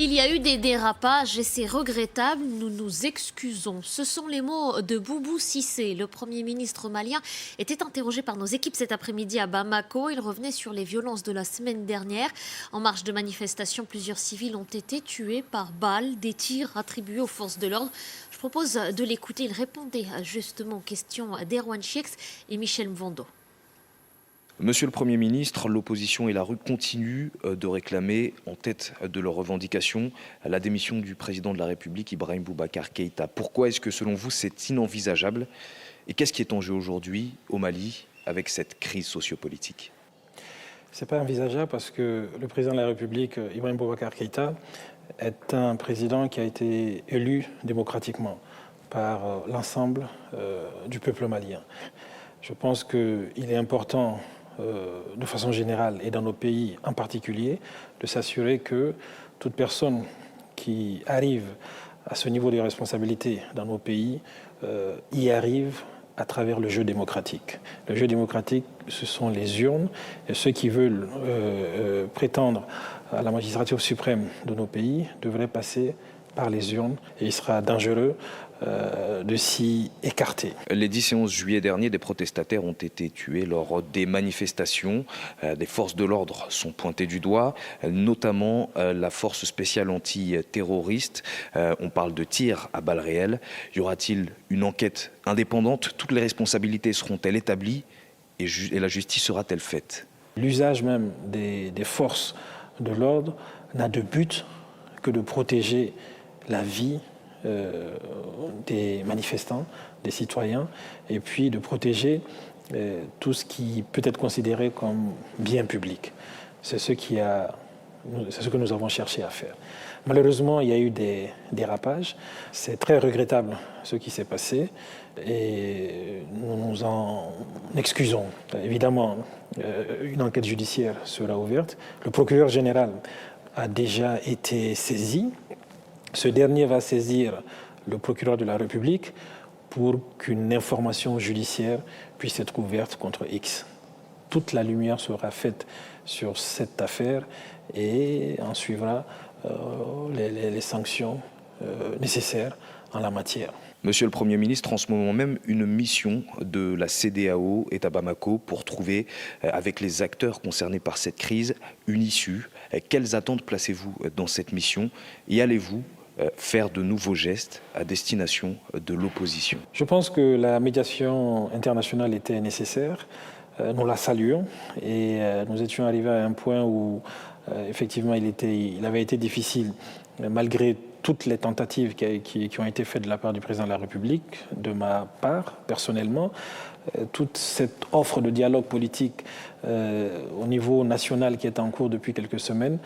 Il y a eu des dérapages et c'est regrettable, nous nous excusons. Ce sont les mots de Boubou Cissé. Le Premier ministre malien était interrogé par nos équipes cet après-midi à Bamako. Il revenait sur les violences de la semaine dernière. En marge de manifestation, plusieurs civils ont été tués par balles, des tirs attribués aux forces de l'ordre. Je propose de l'écouter. Il répondait justement aux questions d'Erwan Chieks et Michel Mvondo. Monsieur le Premier ministre, l'opposition et la rue continuent de réclamer, en tête de leurs revendications, la démission du président de la République, Ibrahim Boubacar Keïta. Pourquoi est-ce que, selon vous, c'est inenvisageable? Et qu'est-ce qui est en jeu aujourd'hui au Mali avec cette crise sociopolitique? Ce n'est pas envisageable parce que le président de la République, Ibrahim Boubacar Keïta, est un président qui a été élu démocratiquement par l'ensemble du peuple malien. Je pense qu'il est important de façon générale et dans nos pays en particulier, de s'assurer que toute personne qui arrive à ce niveau de responsabilité dans nos pays y arrive à travers le jeu démocratique. Le jeu démocratique, ce sont les urnes, et ceux qui veulent prétendre à la magistrature suprême de nos pays devraient passer par les urnes, et il sera dangereux de s'y écarter. Les 10 et 11 juillet dernier, des protestataires ont été tués lors des manifestations. Des forces de l'ordre sont pointées du doigt, notamment la force spéciale antiterroriste. On parle de tirs à balles réelles. Y aura-t-il une enquête indépendante? Toutes les responsabilités seront-elles établies et la justice sera-t-elle faite? L'usage même des forces de l'ordre n'a de but que de protéger la vie des manifestants, des citoyens, et puis de protéger tout ce qui peut être considéré comme bien public. C'est ce que nous avons cherché à faire. Malheureusement, il y a eu des dérapages. C'est très regrettable ce qui s'est passé et nous nous en excusons. Évidemment, une enquête judiciaire sera ouverte. Le procureur général a déjà été saisi. Ce dernier va saisir le procureur de la République pour qu'une information judiciaire puisse être ouverte contre X. Toute la lumière sera faite sur cette affaire et en suivra les sanctions nécessaires en la matière. Monsieur le Premier ministre, en ce moment même, une mission de la CEDEAO est à Bamako pour trouver, avec les acteurs concernés par cette crise, une issue. Quelles attentes placez-vous dans cette mission et allez-vous faire de nouveaux gestes à destination de l'opposition? Je pense que la médiation internationale était nécessaire. Nous la saluons et nous étions arrivés à un point où effectivement il avait été difficile, malgré toutes les tentatives qui ont été faites de la part du président de la République, de ma part personnellement, toute cette offre de dialogue politique au niveau national qui est en cours depuis quelques semaines,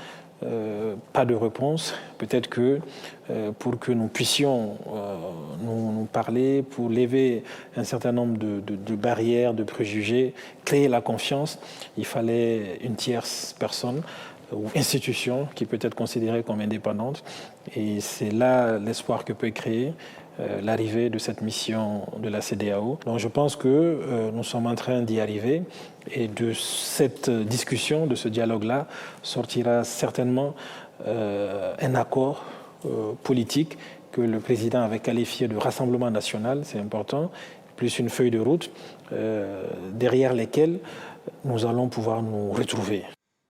pas de réponse. Peut-être que pour que nous puissions nous parler, pour lever un certain nombre de barrières, de préjugés, créer la confiance, il fallait une tierce personne ou institution qui peut être considérée comme indépendante. Et c'est là l'espoir que peut créer l'arrivée de cette mission de la CEDEAO. Donc je pense que nous sommes en train d'y arriver et de cette discussion, de ce dialogue-là, sortira certainement un accord politique que le président avait qualifié de rassemblement national, c'est important, plus une feuille de route derrière lesquelles nous allons pouvoir nous retrouver.